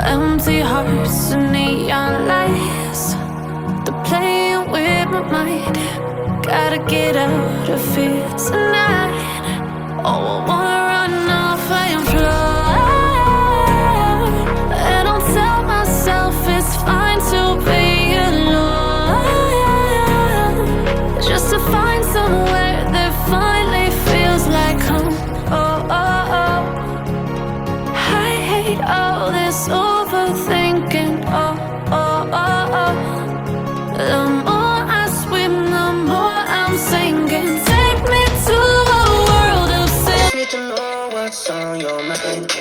Empty hearts and neon lights, they're playing with my mind. Gotta get out of here tonight. Oh, I wanna run off and fly, and I'll tell myself it's fine to be alone, just to find somewhere that finally feels like home. Oh, oh, oh. I hate all this overthinking. Oh, oh, oh, oh. The more I swim, the more I'm sinking. Take me to a world of sin. Need to know what's on your mind.